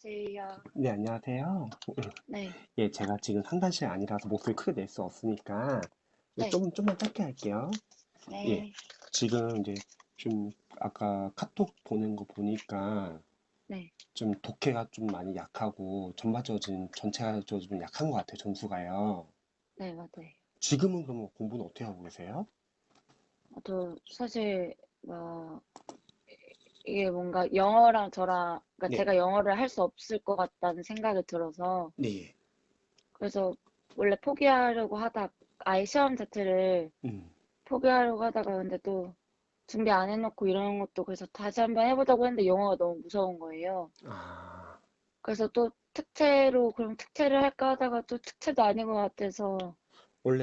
안녕하세요. 네, 안녕하세요. 네, 예, 제가 지금 상담실 아니라서 목소리 크게 낼 수 없으니까 네, 좀만 짧게 할게요. 예, 네, 지금 이제 좀 아까 카톡 보낸 거 보니까 네, 좀 독해가 좀 많이 약하고 전체적으로 좀 약한 것 같아요, 점수가요. 네, 맞아요. 지금은 그러면 공부는 어떻게 하고 계세요? 저 사실 뭐 이게 뭔가 영어랑 저랑 그러니까 네, 제가 영어를 할 수 없을 것 같다는 생각이 들어서 네, 그래서 원래 포기하려고 하다 아예 시험 자체를 음, 포기하려고 하다가 근데 또 준비 안 해놓고 이런 것도 그래서 다시 한번 해보자고 했는데 영어가 너무 무서운 거예요. 아, 그래서 또 특채로 그럼 특채를 할까 하다가 또 특채도 아닌 것 같아서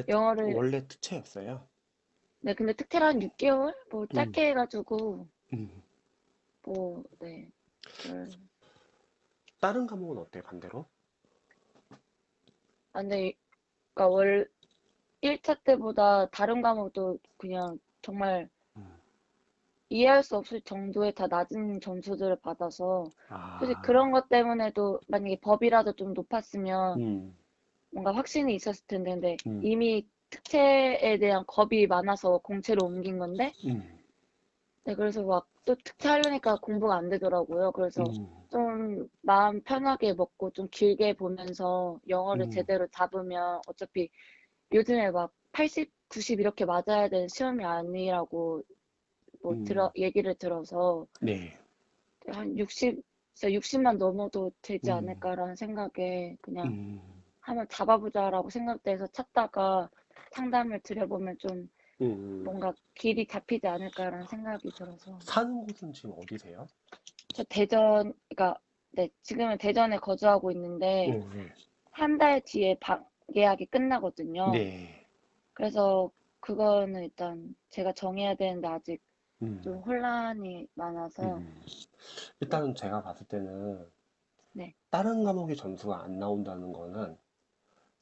영어를 원래 특채였어요. 네, 근데 특혜를 한 6개월? 뭐, 음, 짧게 해가지고, 음. 뭐, 네. 그, 다른 과목은 어때요, 반대로? 근데, 그니까 1차 때보다 다른 과목도 그냥 정말 음. 이해할 수 없을 정도의 다 낮은 점수들을 받아서, 솔직히 그런 아, 것 때문에도 만약에 법이라도 좀 높았으면 음, 뭔가 확신이 있었을 텐데, 근데 음, 이미 특채에 대한 겁이 많아서 공채로 옮긴 건데, 음. 네, 그래서 막 또 특채 하려니까 공부가 안 되더라고요. 그래서 음, 좀 마음 편하게 먹고 좀 길게 보면서 영어를 음, 제대로 잡으면 어차피 요즘에 막 80, 90 이렇게 맞아야 되는 시험이 아니라고 뭐 음, 얘기를 들어서 네, 한 60, 진짜 60만 넘어도 되지 음, 않을까라는 생각에 그냥 음, 한번 잡아보자라고 생각돼서 찾다가 상담을 드려보면 좀 음. 뭔가 길이 잡히지 않을까라는 생각이 들어서. 사는 곳은 지금 어디세요? 저 대전, 그러니까, 네, 지금은 대전에 거주하고 있는데, 네, 한 달 뒤에 계약이 끝나거든요. 네, 그래서 그거는 일단 제가 정해야 되는데 아직 음, 좀 혼란이 많아서, 음. 네, 일단은 제가 봤을 때는 네, 다른 과목의 점수가 안 나온다는 거는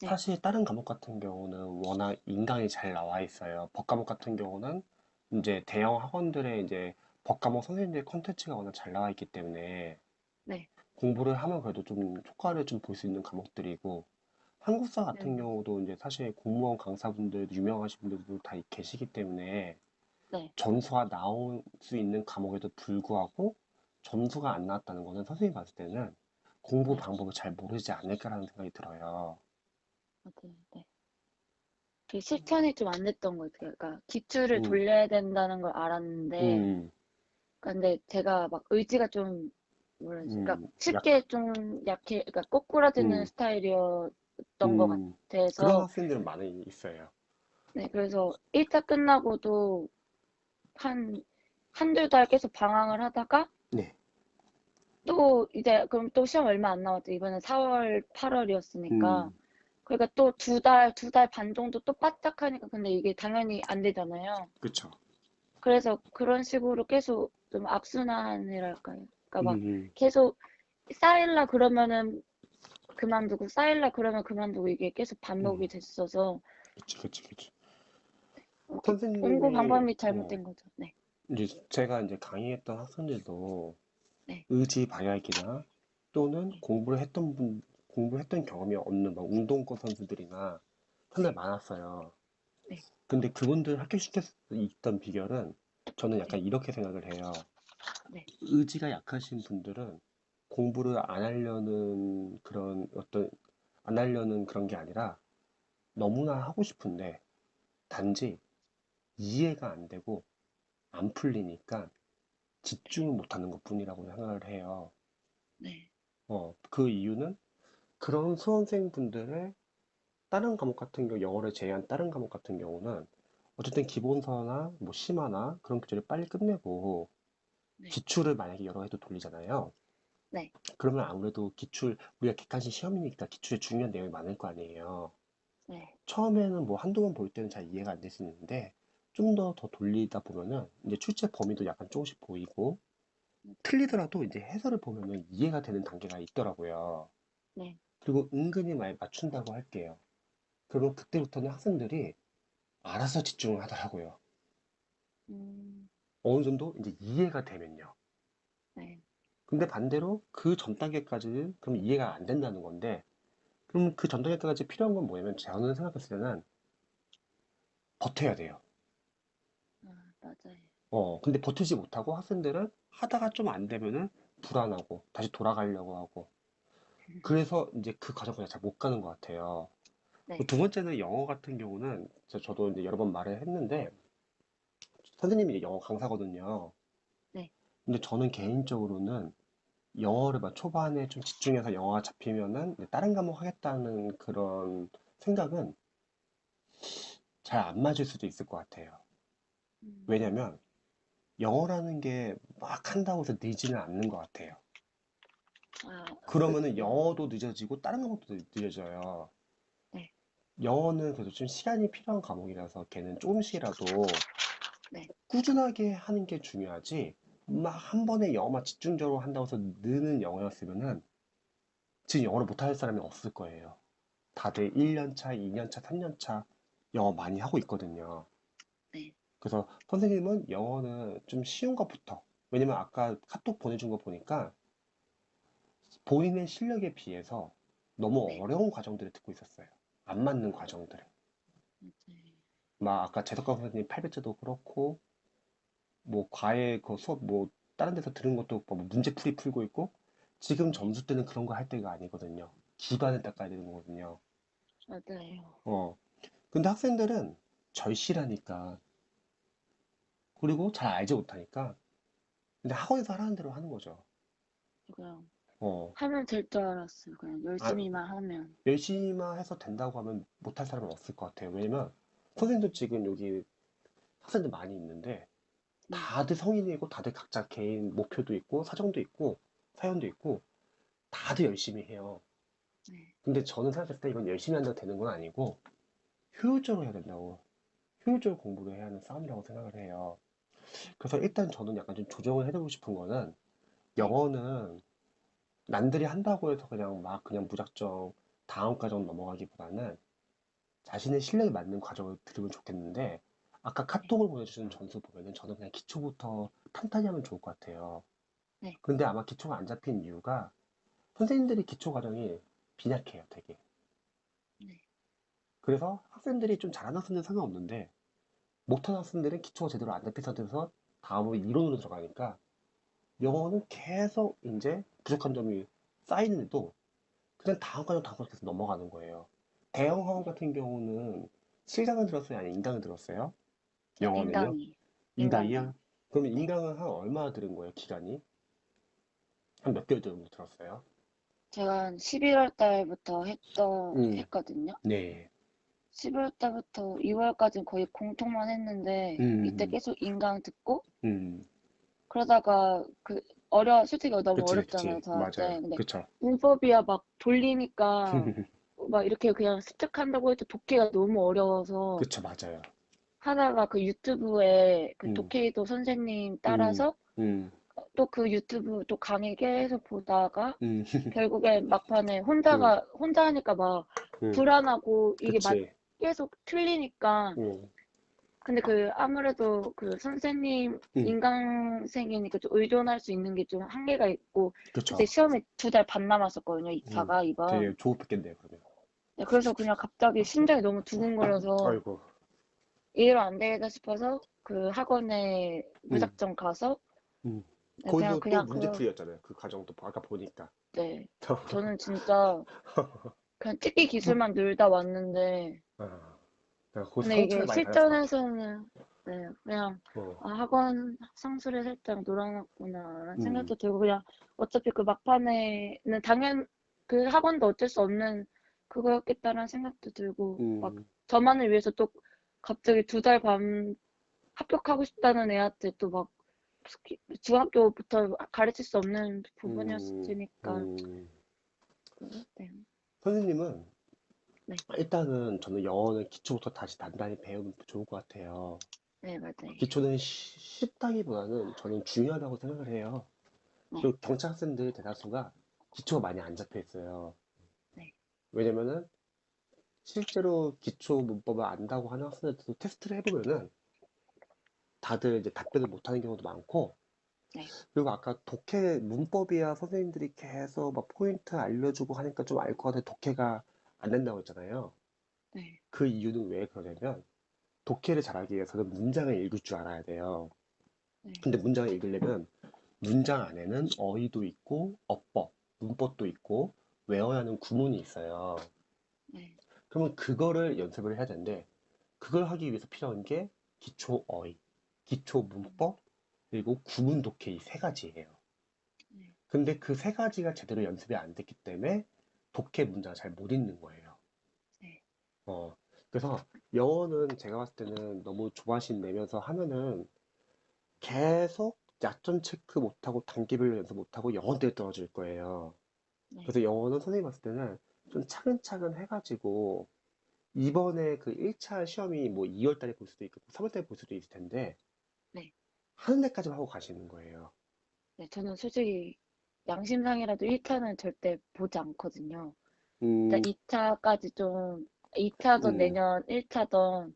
네, 사실 다른 과목 같은 경우는 워낙 인강이 잘 나와 있어요. 법 과목 같은 경우는 이제 대형 학원들의 이제 법 과목 선생님들의 콘텐츠가 워낙 잘 나와 있기 때문에 네, 공부를 하면 그래도 좀 효과를 좀 볼 수 있는 과목들이고 한국사 같은 네, 경우도 이제 사실 공무원 강사분들, 유명하신 분들도 다 계시기 때문에 네, 점수가 나올 수 있는 과목에도 불구하고 점수가 안 나왔다는 거는 선생님이 봤을 때는 공부 네, 방법을 잘 모르지 않을까라는 생각이 들어요. 맞아요, 네. 그 실천이 좀 안 됐던 것 같아요. 그러니까 기초를 음, 돌려야 된다는 걸 알았는데, 음, 근데 제가 막 의지가 좀 뭐라 해야지, 그러니까 약, 쉽게 좀 약해, 그러니까 꼬꾸라지는 음, 스타일이었던 것 그런 같아서, 학생들은 많이 있어요. 네, 그래서 1차 끝나고도 한, 한두 달 계속 방황을 하다가 네, 또 이제 그럼 또 시험 얼마 안 남았죠. 이번엔 4월, 8월이었으니까. 음, 그러니까 또 두 달 반 정도 또 바짝 하니까 근데 이게 당연히 안 되잖아요. 그쵸. 그래서 그런 식으로 계속 좀 악순환이랄까요. 그러니까 막 음, 계속 쌓일라 그러면은 그만두고 쌓일라 그러면 그만두고 이게 계속 반복이 음, 됐어서 그치. 공부 선생님의, 방법이 잘못된 거죠. 네, 이제 제가 이제 강의했던 학생들도 네, 의지박약이나 또는 네, 공부했던 경험이 없는 막 운동권 선수들이나 정말 네, 많았어요. 네, 근데 그분들 합격시킬 수 있던 비결은 저는 약간 네, 이렇게 생각을 해요. 네, 의지가 약하신 분들은 공부를 안 하려는 그런 게 아니라 너무나 하고 싶은데 단지 이해가 안 되고 안 풀리니까 집중을 못하는 것뿐이라고 생각을 해요. 네, 그 이유는 그런 수험생분들의 다른 과목 같은 경우, 영어를 제외한 다른 과목 같은 경우는 어쨌든 기본서나 뭐 심화나 그런 교재를 빨리 끝내고 네, 기출을 만약에 여러 해도 돌리잖아요. 네, 그러면 아무래도 우리가 객관식 시험이니까 기출에 중요한 내용이 많을 거 아니에요. 네, 처음에는 뭐 한두 번 볼 때는 잘 이해가 안 될 수 있는데 좀 더 돌리다 보면은 이제 출제 범위도 약간 조금씩 보이고 네, 틀리더라도 이제 해설을 보면은 이해가 되는 단계가 있더라고요. 네, 그리고 은근히 많이 맞춘다고 할게요. 그리고 그때부터는 학생들이 알아서 집중을 하더라고요. 음, 어느 정도 이제 이해가 되면요. 네, 근데 반대로 그 전 단계까지는 그럼 이해가 안 된다는 건데, 그럼 그 전 단계까지 필요한 건 뭐냐면, 저는 생각했을 때는 버텨야 돼요. 아, 맞아요. 근데 버티지 못하고 학생들은 하다가 좀 안 되면은 불안하고 다시 돌아가려고 하고, 그래서 이제 그 과정까지 잘 못 가는 것 같아요. 네, 두 번째는 영어 같은 경우는 저도 이제 여러 번 말을 했는데, 선생님이 이제 영어 강사거든요. 네, 근데 저는 개인적으로는 영어를 막 초반에 좀 집중해서 영어가 잡히면은 이제 다른 과목 하겠다는 그런 생각은 잘 안 맞을 수도 있을 것 같아요. 음, 왜냐면 영어라는 게 막 한다고 해서 늘지는 않는 것 같아요. 아, 그러면은 그쵸. 영어도 늦어지고 다른 과목도 늦어져요. 네, 영어는 그래도 좀 시간이 필요한 과목이라서 걔는 조금씩이라도 네, 꾸준하게 하는 게 중요하지. 막 한 번에 영어만 집중적으로 한다고 해서 느는 영어였으면은 지금 영어를 못할 사람이 없을 거예요. 다들 1년 차, 2년 차, 3년 차 영어 많이 하고 있거든요. 네, 그래서 선생님은 영어는 좀 쉬운 것부터. 왜냐면 아까 카톡 보내준 거 보니까 본인의 실력에 비해서 너무 네, 어려운 과정들을 듣고 있었어요. 안 맞는 과정들을. 맞아요. 막 아까 재덕강 선생님 800제도 그렇고, 뭐 과외 그 수업 뭐 다른 데서 들은 것도 뭐 문제풀이 풀고 있고, 지금 네, 점수 때는 그런 거 할 때가 아니거든요. 기반을 닦아야 되는 거거든요. 맞아요. 어. 근데 학생들은 절실하니까, 그리고 잘 알지 못하니까, 근데 학원에서 하라는 대로 하는 거죠. 그냥 어. 하면 될 줄 알았어요. 그냥 아, 열심히만 하면. 열심히만 해서 된다고 하면 못할 사람은 없을 것 같아요. 왜냐면 선생님도 지금 여기 학생들 많이 있는데, 네, 다들 성인이고 다들 각자 개인 목표도 있고 사정도 있고 사연도 있고 다들 열심히 해요. 네, 근데 저는 생각했을 때 이건 열심히 한다고 되는 건 아니고 효율적으로 해야 된다고. 효율적으로 공부를 해야 하는 싸움이라고 생각을 해요. 그래서 일단 저는 약간 좀 조정을 해드리고 싶은 거는, 네, 영어는 남들이 한다고 해서 그냥 막 그냥 무작정 다음 과정 넘어가기보다는 자신의 실력에 맞는 과정을 들으면 좋겠는데, 아까 네, 카톡을 보내주신 전수 보면은 저는 그냥 기초부터 탄탄히 하면 좋을 것 같아요. 네, 근데 아마 기초가 안 잡힌 이유가 선생님들이 기초 과정이 빈약해요, 되게. 네, 그래서 학생들이 좀 잘하는 학생들은 상관없는데, 못하는 학생들은 기초가 제대로 안 잡힌 상태에서 다음으로 이론으로 들어가니까 영어는 계속 이제 부족한 점이 쌓이는데도 그냥 다음 과정 다음 과정 계속 넘어가는 거예요. 대형 학원 네. 같은 경우는 실강을 들었어요? 아니면 인강을 들었어요? 저 영어는요? 인강이, 인강이요. 인강이야? 그러면 네. 인강은 한 얼마나 들은 거예요, 기간이? 한 몇 개월 정도 들었어요? 제가 한 11월 달부터 음, 했거든요. 네. 11월 달부터 2월까지는 거의 공통만 했는데, 이때 음, 계속 인강 듣고, 음, 그러다가 솔직히 너무 그치, 어렵잖아요, 그치. 맞아요. 저한테. 근데 그쵸. 문법이야 막 돌리니까, 막 이렇게 그냥 습득한다고 해도 독해가 너무 어려워서, 그쵸, 맞아요. 하다가 그 유튜브에 그 음, 독해이도 선생님 음, 따라서 음, 또 그 유튜브 또 강의 계속 보다가 음, 결국엔 막판에 음, 혼자 하니까 막 음, 불안하고 이게 그치. 계속 틀리니까 음, 근데 그 아무래도 그 선생님 음, 인강생이니까 좀 의존할 수 있는 게 좀 한계가 있고 그쵸. 그때 시험이 2달 반 남았었거든요. 4가 되게 이번. 조급했겠네요, 그러면. 네, 그래서 그냥 갑자기 심장이 너무 두근거려서 아이고. 이대로 안 되겠다 싶어서 그 학원에 음, 무작정 가서 음. 네, 거기서 또 그냥 문제풀이였잖아요. 그 과정도 아까 보니까. 네. 저는 진짜 그냥 찍기 기술만 늘다 왔는데 아, 내가 거기서 근데 상처를 이게 많이 받았을 것 같아. 실전에서는 네, 그냥 어, 학원 상술에 살짝 놀아놨구나라는 음, 생각도 들고 그냥 어차피 그 막판에는 그 학원도 어쩔 수 없는 그거였겠다라는 생각도 들고 막 음, 저만을 위해서 또 갑자기 2달 반 합격하고 싶다는 애한테 또 막 중학교부터 가르칠 수 없는 음, 부분이었으니까 음. 네, 선생님은 네, 일단은 저는 영어는 기초부터 다시 단단히 배우면 좋을 것 같아요. 네, 맞아요. 기초는 쉽다기보다는 저는 중요하다고 생각을 해요. 네, 그리고 경찰 학생들 대다수가 기초가 많이 안 잡혀 있어요. 네, 왜냐면은 실제로 기초 문법을 안다고 하는 학생들도 테스트를 해보면은 다들 이제 답변을 못하는 경우도 많고, 네. 그리고 아까 독해 문법이야 선생님들이 계속 막 포인트 알려주고 하니까 좀 알 것 같아 독해가 안 된다고 했잖아요. 네. 그 이유는 왜 그러냐면 독해를 잘하기 위해서는 문장을 읽을 줄 알아야 돼요. 네. 근데 문장을 읽으려면 문장 안에는 어휘도 있고 어법, 문법도 있고 외워야 하는 구문이 있어요. 네. 그러면 그거를 연습을 해야 되는데 그걸 하기 위해서 필요한 게 기초 어휘, 기초 문법, 그리고 구문 독해 이 세 가지예요. 네. 근데 그 세 가지가 제대로 연습이 안 됐기 때문에 독해 문장을 잘 못 읽는 거예요. 네. 어, 그래서 영어는 제가 봤을 때는 너무 조바심 내면서 하면은 계속 약점 체크 못하고 단계별로 연습 못하고 영어 때문에 떨어질 거예요. 네. 그래서 영어는 선생님 봤을 때는 좀 차근차근 해가지고 이번에 그 1차 시험이 뭐 2월 달에 볼 수도 있고 3월 달에 볼 수도 있을 텐데 네. 하는 데까지만 하고 가시는 거예요. 네. 저는 솔직히 양심상이라도 1차는 절대 보지 않거든요. 음, 일단 2차까지 좀 2차전 음, 내년 1차전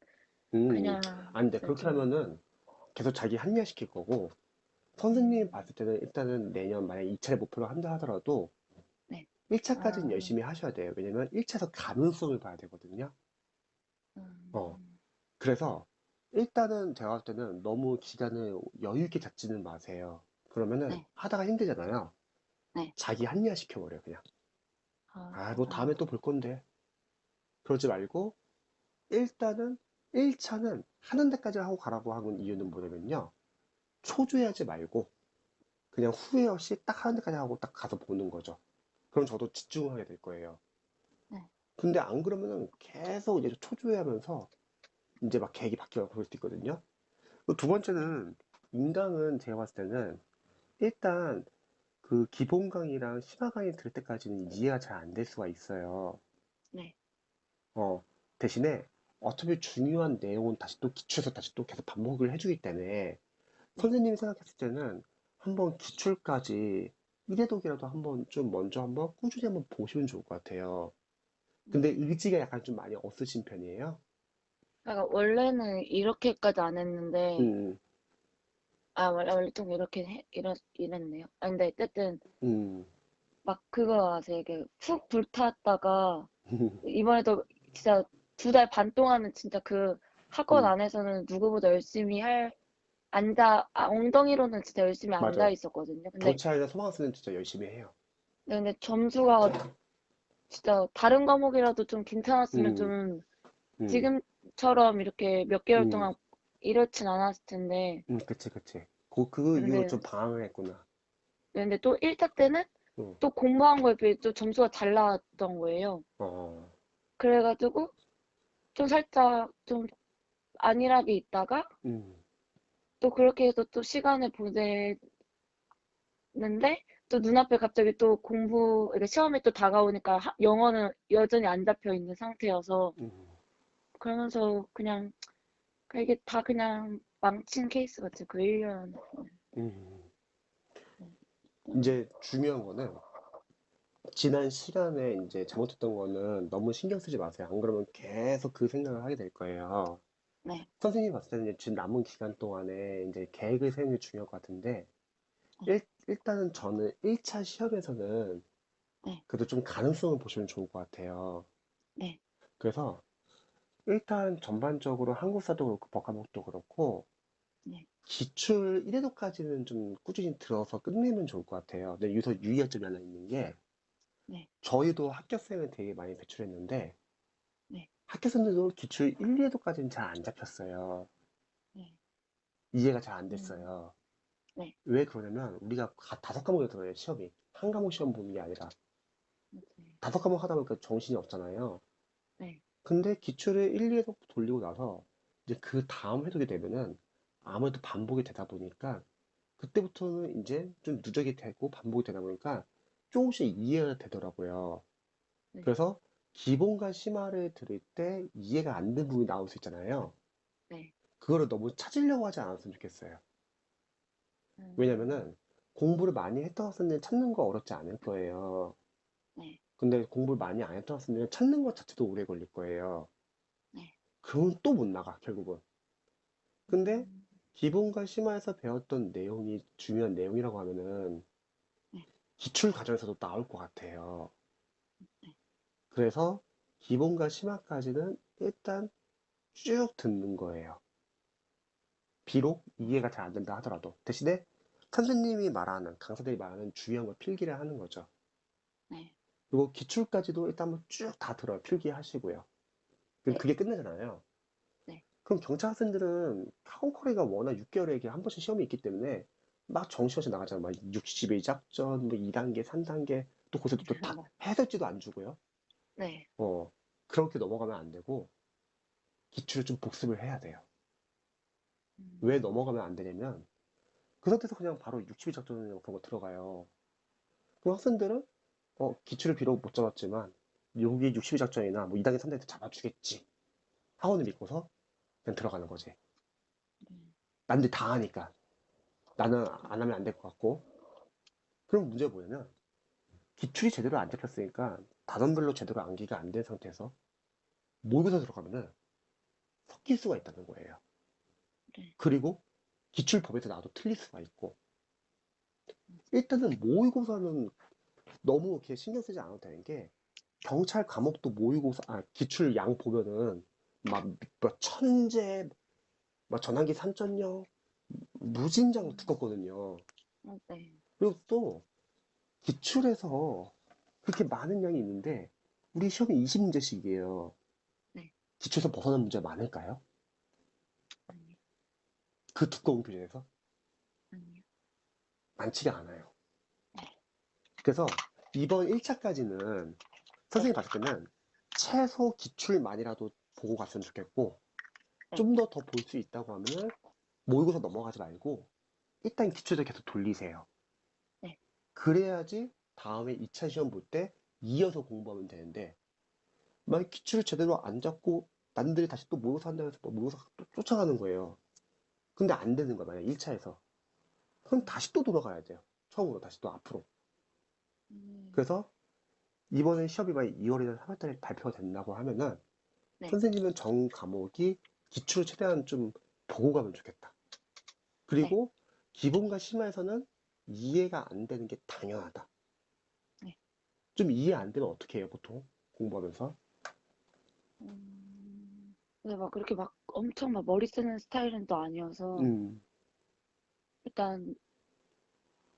음. 그냥 안 돼. 진짜 그렇게 좀 하면은 계속 자기 합리화시킬 거고 선생님이 음, 봤을 때는 일단은 내년 만약 2차를 목표로 한다 하더라도 네. 1차까지는 아, 열심히 하셔야 돼요. 왜냐면 1차에서 가능성을 봐야 되거든요. 어, 음, 그래서 일단은 제가 봤을 때는 너무 기간을 여유 있게 잡지는 마세요. 그러면은 네. 하다가 힘들잖아요. 네. 자기 합리화시켜버려요, 그냥. 아, 아, 뭐 다음에 아, 또 볼 건데. 그러지 말고 일단은 1차는 하는 데까지 하고 가라고 하는 이유는 뭐냐면요. 초조해하지 말고 그냥 후회 없이 딱 하는 데까지 하고 딱 가서 보는 거죠. 그럼 저도 집중하게 될 거예요. 네. 근데 안 그러면은 계속 이제 초조해하면서 이제 막 계획이 바뀌어 그럴 수도 있거든요. 그리고 두 네. 번째는 인강은 제가 봤을 때는 일단 그 기본 강의랑 심화 강의 들을 때까지는 이해가 잘 안 될 수가 있어요. 네. 어, 대신에 어차피 중요한 내용은 다시 또 기출해서 다시 또 계속 반복을 해주기 때문에 네. 선생님이 생각했을 때는 한번 기출까지 1회독이라도 한번 좀 먼저 한번 꾸준히 한번 보시면 좋을 것 같아요. 근데 의지가 약간 좀 많이 없으신 편이에요? 그러니까 원래는 이렇게까지 안 했는데 음, 원래 좀 이렇게 이랬네요. 아 근데 어쨌든 음, 막 그거 아세요? 이게 훅 불탔다가 이번에도 진짜 2달 반 동안은 진짜 그 학원 음, 안에서는 누구보다 열심히 엉덩이로는 진짜 열심히 앉아 맞아요. 있었거든요. 교차이나 소방학생은 진짜 열심히 해요. 근데 점수가 진짜 다른 과목이라도 좀 괜찮았으면 음, 좀 음, 지금처럼 이렇게 몇 개월 음, 동안 이렇진 않았을 텐데. 그치, 그치. 그 이후로 근데, 좀 방황을 했구나. 근데 또 1차 때는 음, 또 공부한 거에 비해 또 점수가 잘 나왔던 거예요. 어, 그래가지고 좀 살짝 좀 안일하게 있다가 음, 또 그렇게 해서 또 시간을 보내는데 또 눈앞에 갑자기 또 이렇게 시험이 또 다가오니까 영어는 여전히 안 잡혀 있는 상태여서 음, 그러면서 그냥 이게 다 그냥 망친 케이스 같아요. 그 1년. 음. 좀, 이제 중요한 거는 지난 시간에 이제 잘못했던 거는 너무 신경 쓰지 마세요. 안 그러면 계속 그 생각을 하게 될 거예요. 네, 선생님이 봤을 때는 이제 지금 남은 기간 동안에 이제 계획을 세우는 게 중요할 것 같은데, 일단은 저는 1차 시험에서는 네, 그래도 좀 가능성을 보시면 좋을 것 같아요. 네, 그래서 일단 전반적으로 한국사도 그렇고 법과목도 그렇고 네, 기출 1회도까지는 좀 꾸준히 들어서 끝내면 좋을 것 같아요. 근데 여기서 유의할 점이 하나 있는 게 네, 저희도 학교생을 되게 많이 배출했는데 네, 학교생들도 기출 1, 2회도까지는 잘 안 잡혔어요. 네, 이해가 잘 안 음, 됐어요. 네, 왜 그러냐면 우리가 다섯 과목에 들어요 시험이 한 과목 시험 보는 게 아니라 맞아요. 다섯 과목 하다 보니까 정신이 없잖아요. 네, 근데 기출을 1, 2회도 돌리고 나서 이제 그 다음 회독이 되면은 아무래도 반복이 되다 보니까 그때부터는 이제 좀 누적이 되고 반복이 되다 보니까 조금씩 이해가 되더라고요. 네, 그래서 기본과 심화를 들을 때 이해가 안 되는 부분이 나올 수 있잖아요. 네, 그거를 너무 찾으려고 하지 않았으면 좋겠어요. 음, 왜냐면은 공부를 많이 했던 학생들은 찾는 거 어렵지 않을 거예요. 네, 근데 공부를 많이 안 했던 학생들은 찾는 것 자체도 오래 걸릴 거예요. 네, 그건 또 못 나가, 결국은. 근데 음, 기본과 심화에서 배웠던 내용이 중요한 내용이라고 하면은 네. 기출 과정에서도 나올 것 같아요. 네. 그래서 기본과 심화까지는 일단 쭉 듣는 거예요. 비록 이해가 잘 안 된다 하더라도. 대신에 선생님이 말하는, 강사들이 말하는 중요한 걸 필기를 하는 거죠. 네. 그리고 기출까지도 일단 한번 쭉 다 들어요. 필기하시고요. 그럼 네. 그게 끝나잖아요. 네. 그럼 경찰 학생들은 카운커리가 워낙 6개월에 한 번씩 시험이 있기 때문에 막 정시험시 나가잖아요. 막 60일 작전, 뭐 2단계, 3단계, 또 거기서 또 다 해설지도 안 주고요. 네. 그렇게 넘어가면 안 되고 기출을 좀 복습을 해야 돼요. 음. 왜 넘어가면 안 되냐면 그 상태에서 그냥 바로 60일 작전이나 그런 거 들어가요. 그럼 학생들은 기출을 비록 못 잡았지만 여기 60일 작전이나 뭐 2단계, 3단계 잡아주겠지. 학원을 믿고서 그냥 들어가는 거지. 남들이 다 하니까 나는 안 하면 안 될 것 같고. 그럼 문제가 뭐냐면 기출이 제대로 안 잡혔으니까 단원별로 제대로 암기가 안 된 상태에서 모의고사 들어가면은 섞일 수가 있다는 거예요. 네. 그리고 기출 법에서 나도 틀릴 수가 있고. 일단은 모의고사는 너무 이렇게 신경 쓰지 않아도 되는 게 경찰 과목도 모의고사 기출 양 보면은 막 천재 막 전환기 3.0 무진장 두껍거든요. 네. 그리고 또 기출에서 그렇게 많은 양이 있는데 우리 시험이 20문제씩이에요. 네. 기출에서 벗어난 문제가 많을까요? 아니요. 그 두꺼운 교재에서 아니요. 많지가 않아요. 네. 그래서 이번 1차까지는 네. 선생님이 봤을 때는 최소 기출만이라도 보고 갔으면 좋겠고 네. 좀 더 볼 수 있다고 하면은 모의고사 넘어가지 말고 일단 기출을 계속 돌리세요. 네. 그래야지 다음에 2차 시험 볼 때 이어서 공부하면 되는데 만약 기출을 제대로 안 잡고 남들이 다시 또 모의고사 한다고 해서 모의고사 또 쫓아가는 거예요. 근데 안 되는 거야 만약 1차에서. 그럼 다시 또 돌아가야 돼요. 처음으로 다시 또 앞으로. 음. 그래서 이번에 시험이 만약 2월이나 3월달에 발표가 된다고 하면은 네. 선생님은 전 과목이 기출을 최대한 좀 보고 가면 좋겠다. 네. 그리고 기본과 심화에서는 이해가 안 되는 게 당연하다. 네. 좀 이해 안 되면 어떻게 해요, 보통? 공부하면서? 근데 막 그렇게 막 엄청 막 머리 쓰는 스타일은 또 아니어서 음, 일단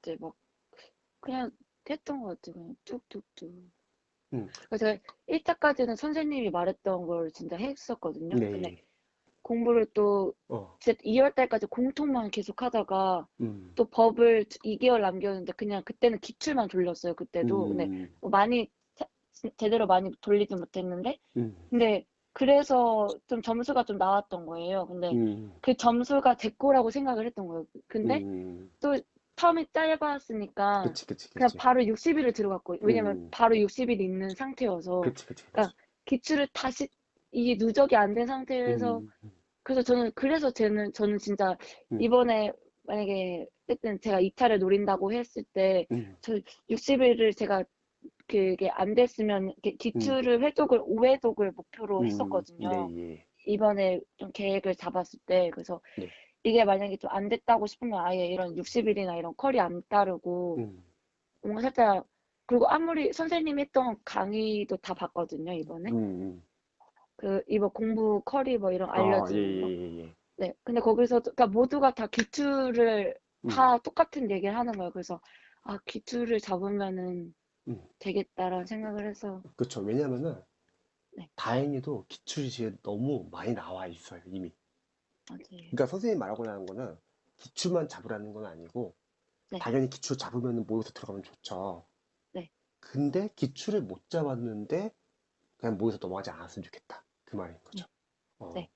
이제 막 그냥 했던 것 같아요. 그냥 뚝뚝뚝. 음, 그래서 제가 1차까지는 선생님이 말했던 걸 진짜 했었거든요. 근데 네, 공부를 또 어, 진짜 2월 달까지 공통만 계속 하다가 음, 또 법을 2개월 남겼는데 그냥 그때는 기출만 돌렸어요. 그때도. 근데 음, 뭐 많이 제대로 많이 돌리지 못했는데 음, 근데 그래서 좀 점수가 좀 나왔던 거예요. 근데 음, 그 점수가 제 거라고 생각을 했던 거예요. 근데 음, 또 텀이 짧았으니까 그치, 그치, 그냥 그치. 바로 60일을 들어갔고 왜냐면 음, 바로 60일 있는 상태여서 그치, 그치, 그치. 그러니까 기출을 다시 이게 누적이 안 된 상태에서 음, 그래서 저는 진짜 음, 이번에 만약에 어쨌든 제가 2차를 노린다고 했을 때 음, 저 60일을 제가 그게 안 됐으면 이렇게 음, 기출을 회독을 5회독을 목표로 했었거든요. 네, 예, 이번에 좀 계획을 잡았을 때 그래서 네, 이게 만약에 좀 안 됐다고 싶으면 아예 이런 60일이나 이런 컬이 안 따르고 음, 뭔가 살짝 그리고 아무리 선생님이 했던 강의도 다 봤거든요, 이번에. 음. 그 이번 공부 컬이 뭐 이런 아, 예, 알려지는 거. 예, 예, 네. 근데 거기서 그러니까 모두가 다 기출을 예. 다 똑같은 얘기를 하는 거예요. 그래서 아, 기출을 잡으면은 음. 되겠다라는 생각을 해서 그쵸. 왜냐면은 네. 다행히도 기출이 지금 너무 많이 나와 있어요, 이미. 맞아요. 그러니까 선생님이 말하고자 하는 거는 기출만 잡으라는 건 아니고 네. 당연히 기출 잡으면 모의고사 들어가면 좋죠. 네. 근데 기출을 못 잡았는데 그냥 모의고사 넘어가지 않았으면 좋겠다. 그 말인 거죠. 네. 어. 네.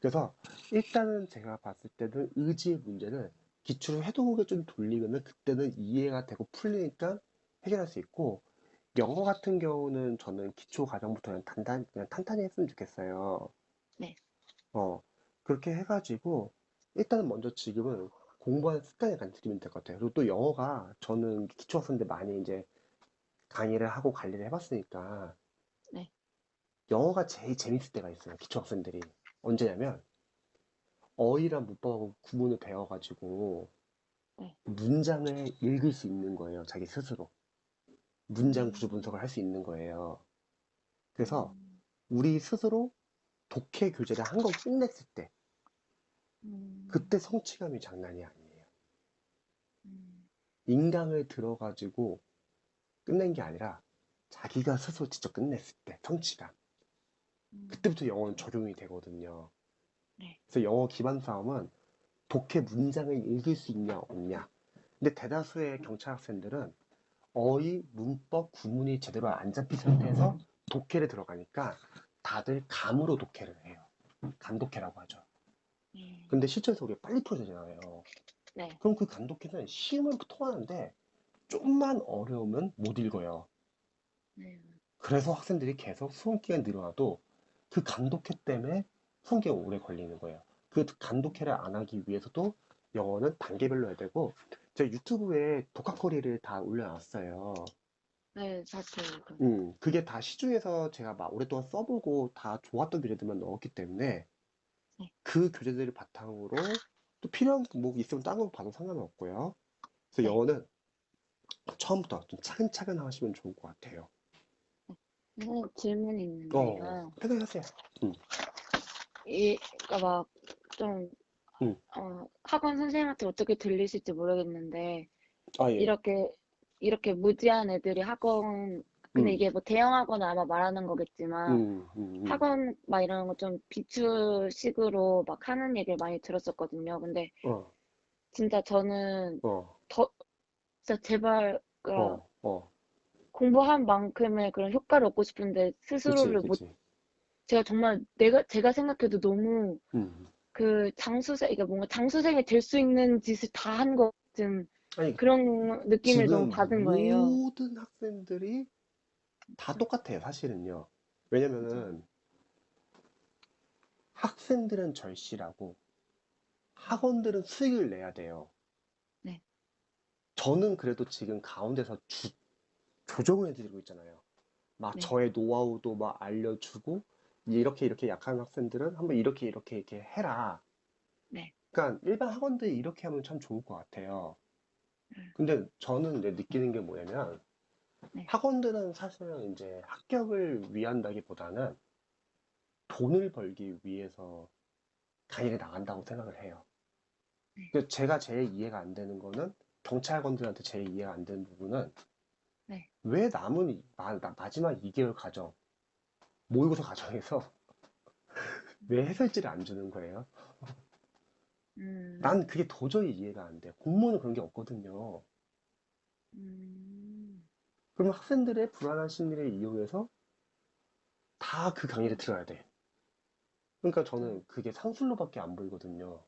그래서 일단은 제가 봤을 때는 의지의 문제는 기출을 해독을 좀 돌리면은 그때는 이해가 되고 풀리니까 해결할 수 있고 영어 같은 경우는 저는 기초 과정부터 그냥 탄탄히 했으면 좋겠어요. 네. 어, 그렇게 해가지고, 일단은 먼저 지금은 공부하는 습관을 들이면 될 것 같아요. 그리고 또 영어가 저는 기초학생들 많이 이제 강의를 하고 관리를 해봤으니까, 네. 영어가 제일 재밌을 때가 있어요. 기초학생들이. 언제냐면, 어휘랑 문법하고 구분을 배워가지고 네. 문장을 읽을 수 있는 거예요. 자기 스스로. 문장 구조 음, 분석을 할 수 있는 거예요. 그래서 음, 우리 스스로 독해 교재를 한 권 끝냈을 때, 음, 그때 성취감이 장난이 아니에요. 음, 인강을 들어가지고 끝낸 게 아니라 자기가 스스로 직접 끝냈을 때 성취감. 그때부터 영어는 맞아요. 적용이 되거든요. 네. 그래서 영어 기반 싸움은 독해 문장을 읽을 수 있냐 없냐. 근데 대다수의 경찰 학생들은 어휘, 문법, 구문이 제대로 안 잡힌 상태에서 독해를 들어가니까 다들 감으로 독해를 해요. 감독해라고 하죠. 근데 실전에서 우리가 빨리 풀어지잖아요. 네. 그럼 그 감독해는 쉬우면 통하는데 좀만 어려우면 못 읽어요. 네. 그래서 학생들이 계속 수험 기간 늘어나도 그 감독해 때문에 수험 기간 오래 걸리는 거예요. 그 감독해를 안 하기 위해서도 영어는 단계별로 해야 되고, 제가 유튜브에 독학거리를 다 올려놨어요. 네, 봤어요. 그. 그게 다 시중에서 제가 막 오랫동안 써보고 다 좋았던 교재들만 넣었기 때문에 네. 그 교재들을 바탕으로 또 필요한 목이 있으면 다른 거 봐도 상관은 없고요. 그래서 네. 영어는 처음부터 좀 차근차근 하시면 좋을 것 같아요. 선생님 질문이 있는데요. 편하게 하세요. 음, 그러니까 막 좀, 음. 학원 선생님한테 어떻게 들리실지 모르겠는데, 아, 예. 이렇게, 이렇게 무지한 애들이 학원, 근데 음, 이게 뭐 대형 학원은 아마 말하는 거겠지만, 음, 음, 음. 학원 막 이런 거 좀 비추식으로 막 하는 얘기를 많이 들었었거든요. 근데 어, 진짜 저는 어, 더, 진짜 제발, 그러니까 어. 공부한 만큼의 그런 효과를 얻고 싶은데 그치, 스스로를 못, 그치. 제가 정말 제가 생각해도 너무 음. 그 이게 뭔가 장수생이 될 수 있는 짓을 다 한 것 같은 아니, 그런 느낌을 너무 지금 받은 거예요. 모든 학생들이 다 음, 똑같아요, 사실은요. 맞아요. 왜냐면은 학생들은 절실하고 네, 학원들은 수익을 내야 돼요. 네, 저는 그래도 지금 가운데서 조정을 해드리고 있잖아요. 막 네, 저의 노하우도 막 알려주고, 이렇게 이렇게 약한 학생들은 한번 이렇게 이렇게 이렇게 해라. 네, 그러니까 일반 학원들이 이렇게 하면 참 좋을 것 같아요. 네, 근데 저는 이제 느끼는 게 뭐냐면 네, 학원들은 사실은 이제 합격을 위한다기보다는 돈을 벌기 위해서 강의를 나간다고 생각을 해요. 네, 그 제가 제일 이해가 안 되는 거는 경찰관들한테 제일 이해가 안 되는 부분은 네. 왜 남은 마지막 2개월 과정, 모의고사 과정에서 왜 해설지를 안 주는 거예요? 난 음, 그게 도저히 이해가 안 돼. 공무원은 그런 게 없거든요. 음, 그러면 학생들의 불안한 심리를 이용해서 다 그 강의를 들어야 돼. 그러니까 어, 저는 그게 상술로밖에 안 보이거든요.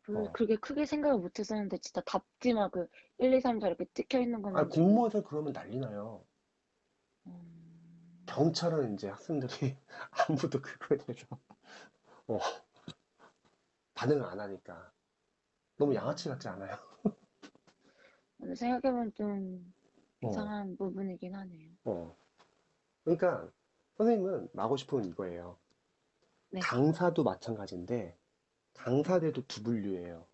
별로 어. 그렇게 크게 생각을 못 했었는데 진짜 답지만 그 1, 2, 3, 4 이렇게 찍혀 있는 아, 것만 지금 공무원에서 그러면 난리 나요. 음, 경찰은 이제 학생들이 아무도 그거에 대해서 어, 반응을 안 하니까 너무 양아치 같지 음, 않아요? 근데 생각해보면 좀 어, 이상한 부분이긴 하네요. 어. 그러니까 선생님은 말하고 싶은 건 이거예요. 네, 강사도 마찬가지인데 네, 강사들도 두 분류예요.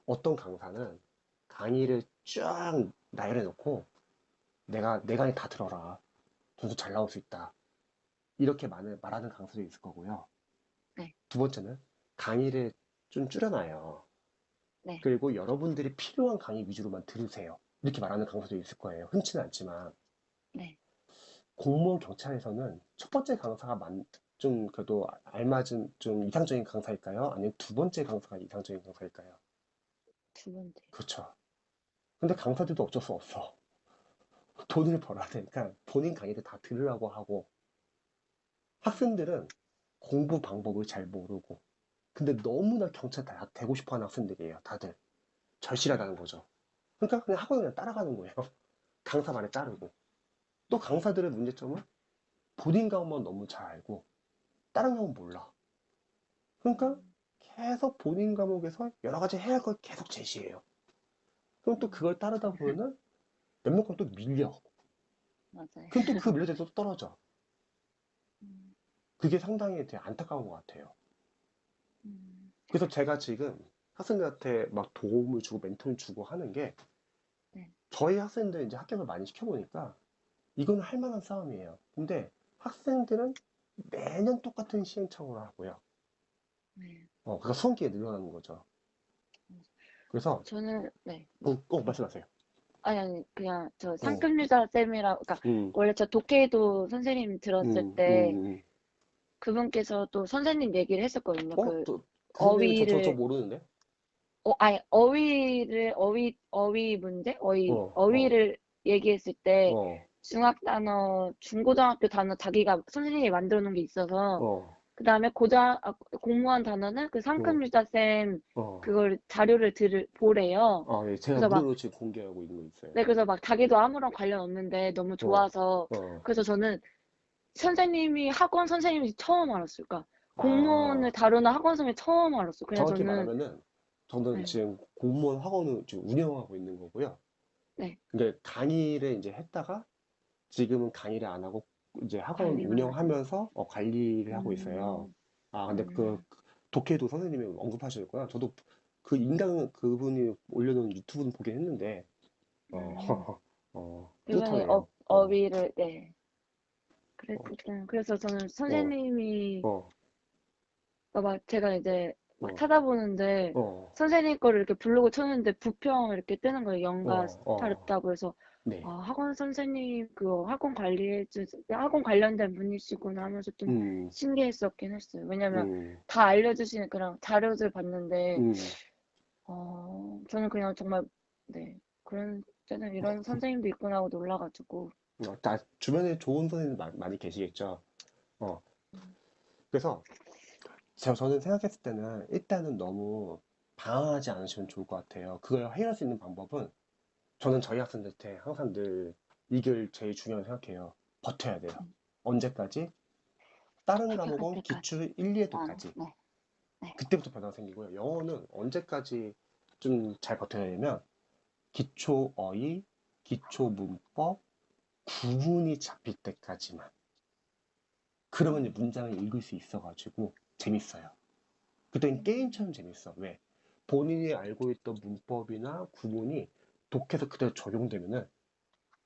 어떤 강사는 강의를 쫙 나열해 놓고 내 강의 다 들어라. 점수 잘 나올 수 있다. 이렇게 말하는 강사도 있을 거고요. 네, 두 번째는 강의를 좀 줄여놔요. 네, 그리고 여러분들이 필요한 강의 위주로만 들으세요. 이렇게 말하는 강사도 있을 거예요. 흔치는 않지만. 네. 공무원 경찰에서는 첫 번째 강사가 좀 그래도 알맞은 좀 이상적인 강사일까요? 아니면 두 번째 강사가 이상적인 강사일까요? 두 번째. 그렇죠. 근데 강사들도 어쩔 수 없어. 돈을 벌어야 되니까 본인 강의를 다 들으라고 하고 학생들은 공부 방법을 잘 모르고 근데 너무나 경찰 다 되고 싶어 하는 학생들이에요. 다들. 네, 절실하다는 거죠. 그러니까 그냥 학원을 그냥 따라가는 거예요. 강사 말에 따르고. 또 네, 강사들의 문제점은 본인 과목만 너무 잘 알고 다른 과목은 몰라. 그러니까 음, 계속 본인 과목에서 여러 가지 해야 할 걸 계속 제시해요. 그럼 또 그걸 음, 따르다 보면은 몇몇 건 또 밀려. 맞아요. 그럼 또 그 밀려서 또 떨어져. 음, 그게 상당히 되게 안타까운 것 같아요. 음, 그래서 제가 지금 학생들한테 막 도움을 주고 멘토링 주고 하는 게 네, 저희 학생들 이제 합격을 많이 시켜보니까 이건 할 만한 싸움이에요. 근데 학생들은 매년 똑같은 시행착오를 하고요. 네. 그래서 수험기에 늘어나는 거죠. 그래서, 저는, 네. 말씀하세요. 아니, 그냥 저 어, 상급유자 쌤이라, 그러니까 음, 원래 저 독해도 선생님 들었을 음, 때 음, 음. 그분께서 또 선생님 얘기를 했었거든요. 그 그 선생님 저 어휘를, 모르는데? 아니, 어휘 문제? 어, 어, 어휘를 얘기했을 때 어, 중학 단어, 중고등학교 단어 자기가 선생님이 만들어 놓은 게 있어서 어, 그 다음에 공무원 단어는 그 어, 상급유자 쌤 어. 그걸 자료를 보래요. 예, 제가 그래서 막 무료로 지금 공개하고 있는 거 있어요. 네, 그래서 막 자기도 아무런 관련 없는데 너무 어, 좋아서 어, 그래서 저는 선생님이 학원 선생님이 처음 알았어요. 그러니까 공무원을 아, 다루는 학원 선생님이 처음 알았어요. 그냥 정확히 저는 말하면은 저는 네, 지금 공무원 학원을 지금 운영하고 있는 거고요. 네, 근데 강의를 이제 했다가 지금은 강의를 안 하고 이제 학원 관리만 하시는. 운영하면서 관리를 하고 있어요. 음, 근데 그 음, 독해도 선생님이 언급하셨고요. 저도 그 인강 그분이 올려놓은 유튜브는 보긴 했는데, 어, 음. 그분이 뿌듯하네요. 어휘를 네, 어, 그랬거든. 그래서 저는 어, 선생님이 어, 막 제가 이제 막 어, 찾아보는데 어, 선생님 거를 이렇게 부르고 쳤는데 부평 이렇게 뜨는 거예요. 영가 어, 스타트하고 해서 네. 학원 선생님 그 학원 관련된 분이시구나 하면서 좀 음, 신기했었긴 했어요. 왜냐면 음, 다 알려주시는 그런 자료들 봤는데 음. 저는 그냥 정말 네 그런 때는 이런 선생님도 있구나 하고 놀라가지고 주변에 좋은 선생님 많이 계시겠죠. 어, 음, 그래서 저는 생각했을 때는 일단은 너무 방황하지 않으시면 좋을 것 같아요. 그걸 해결할 수 있는 방법은 저는 저희 학생들한테 항상 늘 이걸 제일 중요하게 생각해요. 버텨야 돼요. 음, 언제까지? 다른 합격할 과목은 때까지. 기출 1, 2, 아, 2회도까지. 네, 네. 그때부터 변화가 생기고요. 영어는 언제까지 좀 잘 버텨야 되냐면 기초 어휘, 기초 문법, 구문이 잡힐 때까지만. 그러면 이제 문장을 읽을 수 있어가지고 재밌어요. 그땐 음, 게임처럼 재밌어. 왜? 본인이 알고 있던 문법이나 구문이 독해서 그대로 적용되면은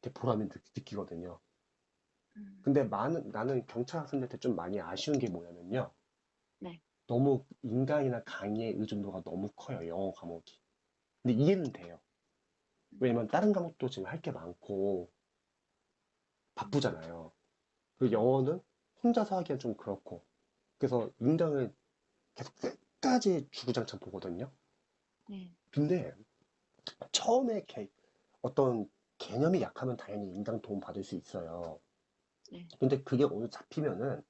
되게 보람이 느끼거든요. 음, 근데 나는 경찰 학생들한테 좀 많이 아쉬운 게 뭐냐면요. 네. 너무 인강이나 강의의 의존도가 너무 커요. 영어 과목이. 근데 이해는 돼요. 왜냐면 다른 과목도 지금 할 게 많고 음, 바쁘잖아요. 그리고 네. 영어는 혼자서 하기엔 좀 그렇고. 그래서 인강을 계속 끝까지 주구장창 보거든요. 네. 근데 처음에 어떤 개념이 약하면 당연히 인강 도움 받을 수 있어요. 네. 근데 그게 어느 잡히면은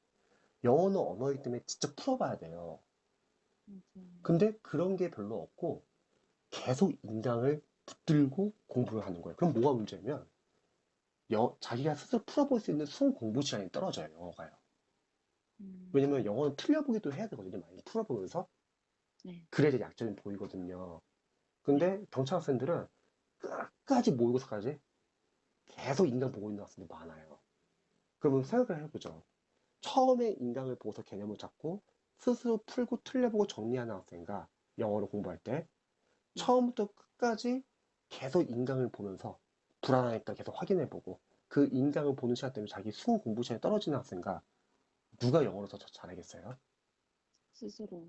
영어는 언어이기 때문에 직접 풀어봐야 돼요. 맞아요. 근데 그런 게 별로 없고 계속 인강을 붙들고 공부를 하는 거예요. 그럼 뭐가 문제냐면 자기가 스스로 풀어볼 수 있는 순 공부 시간이 떨어져요, 영어가요. 왜냐면 음, 영어는 틀려보기도 해야 되거든요, 많이 풀어보면서. 네. 그래야 약점이 보이거든요. 네. 근데 경찰 학생들은 끝까지 모의고사까지 계속 인강 보고 있는 학생들이 많아요. 그러면 생각을 해보죠. 처음에 인강을 보고서 개념을 잡고 스스로 풀고 틀려보고 정리하는 학생과 영어를 공부할 때 네. 처음부터 끝까지 계속 인강을 보면서 불안하니까 계속 확인해보고 그 인강을 보는 시간 때문에 자기 순 공부 시간이 떨어지는 학생과 누가 영어를 더 잘하겠어요? 스스로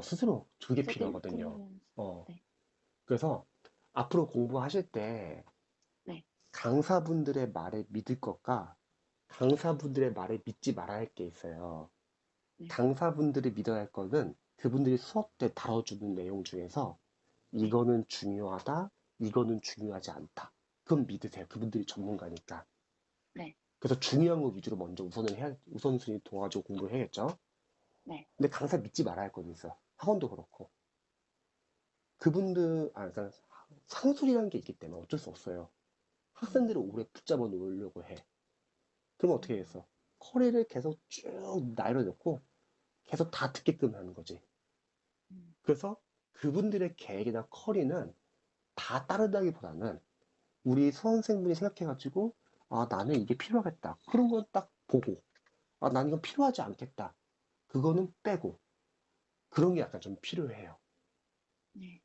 스스로 그게 세컨 필요하거든요. 클리어런스. 어, 네. 그래서 앞으로 공부하실 때 네. 강사분들의 말을 믿을 것과 강사분들의 말을 믿지 말아야 할 게 있어요. 네. 강사분들이 믿어야 할 거는 그분들이 수업 때 다뤄주는 내용 중에서 네. 이거는 중요하다, 이거는 중요하지 않다. 그건 믿으세요. 그분들이 전문가니까. 네. 그래서 중요한 거 위주로 먼저 우선순위 둬가지고 공부를 해야겠죠. 네. 근데 강사 믿지 말아야 할 건 있어요. 학원도 그렇고. 그러니까 상술이라는 게 있기 때문에 어쩔 수 없어요. 학생들을 음, 오래 붙잡아 놓으려고 해. 그럼 어떻게 음, 했어? 커리를 계속 쭉 나열해놓고 계속 다 듣게끔 하는 거지. 음, 그래서 그분들의 계획이나 커리는 다 따르다기보다는 우리 수험생분이 생각해가지고 나는 이게 필요하겠다. 그런 건 딱 보고 나는 이건 필요하지 않겠다. 그거는 빼고 그런 게 약간 좀 필요해요. 네.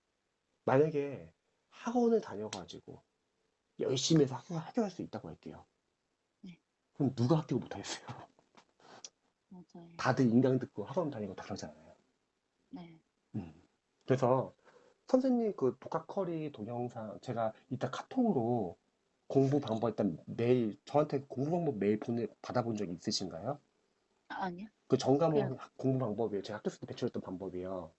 만약에 학원을 다녀가지고 열심히 해서 합격할 수 있다고 할게요. 네. 그럼 누가 합격을 못하겠어요? 맞아요. 다들 인강 듣고 학원 다니고 다 그러잖아요. 네. 음. 그래서 선생님 그 독학커리 동영상 제가 이따 카톡으로 공부 방법 일단 메일 저한테 공부 방법 메일 받아본 적 있으신가요? 아니요. 그 그냥, 전과목 공부 방법이에요. 제가 학교 때 배출했던 방법이에요.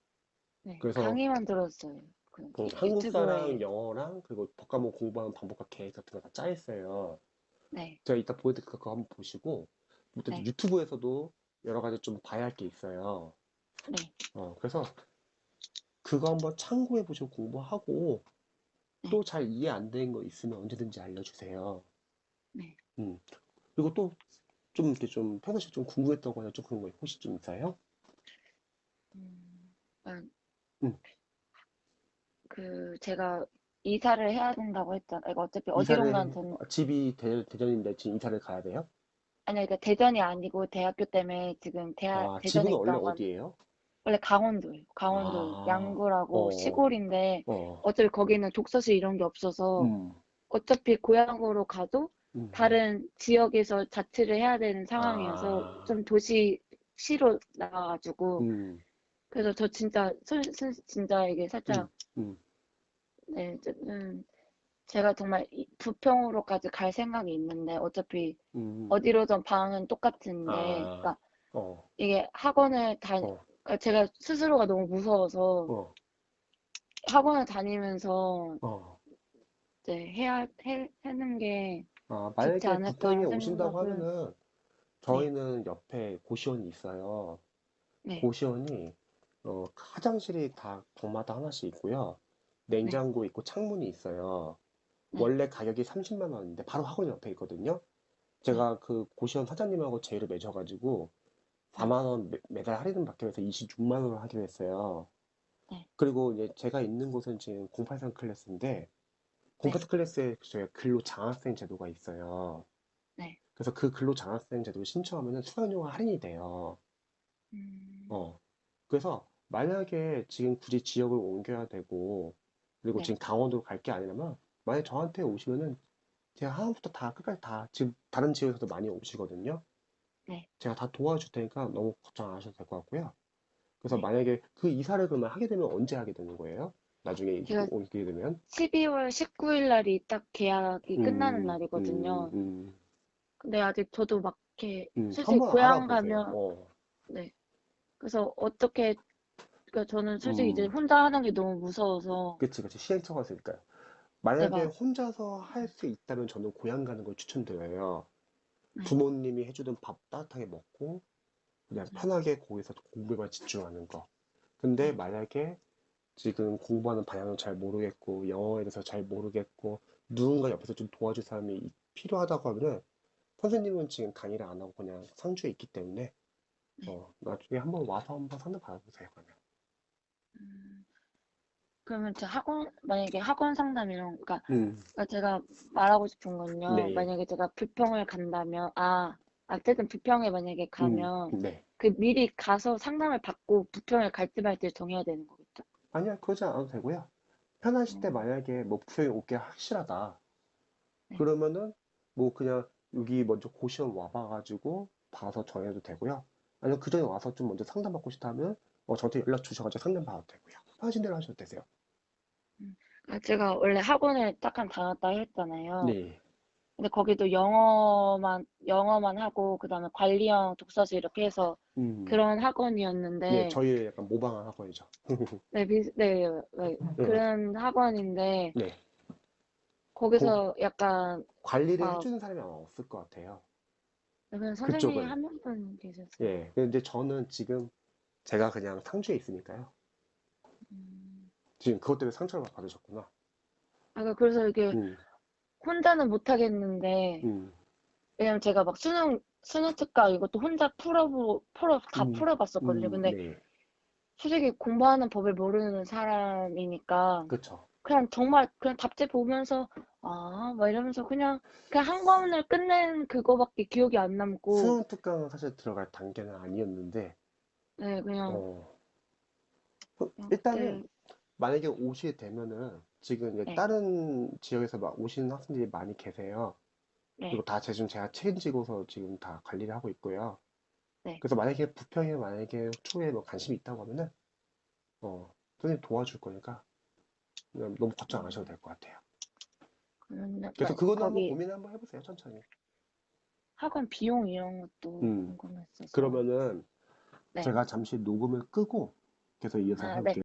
네. 그래서 강의만 들었어요. 그 한국사랑 유튜브에. 영어랑 그리고 독과목 공부하는 방법과 계획 같은 거 다 짜 있어요. 네. 제가 이따 보여드릴 거 그거 한번 보시고 또 네. 유튜브에서도 여러 가지 좀 봐야 할 게 있어요. 네. 그래서 그거 한번 참고해 보시고 공부하고 네. 또 잘 이해 안 되는 거 있으면 언제든지 알려주세요. 네. 음. 그리고 또 좀 이렇게 좀 평소에 좀 궁금했던 거나 좀 그런 거 혹시 좀 있어요? 아, 음. 그, 제가 이사를 해야 된다고 했잖아요. 이거 어차피 어디론가 이사를 집이 대전인데 지금 이사를 가야 돼요? 아니, 그러니까 대전이 아니고 대학교 때문에 지금 아, 집은 대전에 원래 있던 건 어디예요? 원래 강원도예요. 강원도 아, 양구라고 어, 시골인데 어, 어차피 거기는 독서실 이런 게 없어서 음, 어차피 고향으로 가도 네. 다른 지역에서 자취를 해야 되는 상황이어서 아, 좀 도시시로 나가가지고 음, 그래서 저 진짜 진짜 이게 음, 살짝 음, 네, 제가 정말 부평으로까지 갈 생각이 있는데 어차피 음, 어디로든 방은 똑같은데 아, 그러니까 어, 이게 학원을 어, 그러니까 제가 스스로가 너무 무서워서 어, 학원을 다니면서 어. 이제 하는 게 좋지 만약에 부평에 않을까 오신다고 생각을 하면은 네, 저희는 옆에 고시원이 있어요. 네, 고시원이 화장실이 다 방마다 하나씩 있고요. 네, 냉장고 있고 창문이 있어요. 네, 원래 가격이 30만 원인데 바로 학원 옆에 있거든요. 네, 제가 그 고시원 사장님하고 제의를 맺어가지고 네, 4만 원 매달 할인을 받기 위해서 26만 원을 하기로 했어요. 네, 그리고 이제 제가 있는 곳은 지금 083 클래스인데 네, 083 클래스에 저희가 근로 장학생 제도가 있어요. 네. 그래서 그 근로 장학생 제도를 신청하면 수강료가 할인이 돼요. 음, 어. 그래서 만약에 지금 굳이 지역을 옮겨야 되고 그리고 네, 지금 강원도로 갈 게 아니라면 만약에 저한테 오시면은 제가 하나부터 다 끝까지 다 지금 다른 지역에서도 많이 오시거든요. 네, 제가 다 도와줄 테니까 너무 걱정 안 하셔도 될 것 같고요. 그래서 네. 만약에 그 이사를 그러면 하게 되면 언제 하게 되는 거예요? 나중에 제가 오게 되면? 12월 19일 날이 딱 계약이 끝나는 음, 음, 날이거든요. 음, 근데 아직 저도 막 이렇게 솔직히 한번 고향 알아보세요. 가면 네. 그래서 어떻게 그러니까 저는 솔직히 이제 음, 혼자 하는 게 너무 무서워서 그치, 그치. 시행착오가 있으니까요. 네, 만약에 막 혼자서 할 수 있다면 저는 고향 가는 걸 추천드려요. 네, 부모님이 해주던 밥 따뜻하게 먹고 그냥 네, 편하게 거기서 공부에만 집중하는 거. 근데 네. 만약에 지금 공부하는 방향을 잘 모르겠고 영어에 대해서 잘 모르겠고 누군가 옆에서 좀 도와줄 사람이 필요하다고 하면은 선생님은 지금 강의를 안 하고 그냥 상주에 있기 때문에 네. 나중에 한번 와서 한번 상담 받아보세요 그러면. 음, 그러면 저 학원 만약에 학원 상담 이런 그러니까 음, 제가 말하고 싶은 건요. 네, 만약에 제가 부평을 간다면 어쨌든 부평에 만약에 가면 네. 그 미리 가서 상담을 받고 부평을 갈지 말지 정해야 되는 거겠죠? 아니야 그러지 않아도 되고요. 편하실 때 음, 만약에 뭐 부평에 올게 확실하다. 네. 그러면은 뭐 그냥 여기 먼저 고시원 와봐가지고 봐서 정해도 되고요. 아니면 그 전에 와서 좀 먼저 상담받고 싶다면 저한테 연락 주셔가지고 상담 받아도 되고요. 편하신 대로 하셔도 되세요. 음. 제가 원래 학원을 잠깐 다녔다 했잖아요. 네. 근데 거기도 영어만 하고 그다음에 관리형 독서실 이렇게 해서 음, 그런 네, 학원이었는데 저희의 약간 모방한 학원이죠. 네, 응, 그런 학원인데 네. 거, 거기서 약간 관리를 막 해주는 사람이 아마 없을 것 같아요. 그냥 선생님이 그쪽은. 한 명분 계셨어요. 예. 근데 저는 지금 제가 그냥 상주에 있으니까요. 음. 지금 그것 때문에 상처를 받으셨구나. 그래서 이게 음, 혼자는 못 하겠는데 음, 왜냐면 제가 막 수능 특강 이것도 혼자 다 풀어봤었거든요. 근데 네. 솔직히 공부하는 법을 모르는 사람이니까 그쵸. 그냥 정말 그냥 답지 보면서 막 이러면서 그냥 한 권을 끝낸 그거밖에 기억이 안 남고 수능 특강은 사실 들어갈 단계는 아니었는데, 네 그냥 어, 일단은 네, 만약에 오시게 되면은 지금 이제 네, 다른 지역에서 막 오시는 학생들이 많이 계세요. 그리고 네, 다 지금 제가 책임지고서 지금 다 관리를 하고 있고요. 네. 그래서 만약에 부평에 만약에 초에 뭐 관심이 있다고 하면은 선생님 도와줄 거니까 너무 걱정 안 하셔도 음, 될 것 같아요. 그러면 그래서 그거는 한번 거기 고민 한번 해보세요, 천천히. 학원 비용 이런 것도 음, 궁금했어서. 그러면은 네. 제가 잠시 녹음을 끄고 계속 이어서 아, 네. 해볼게요.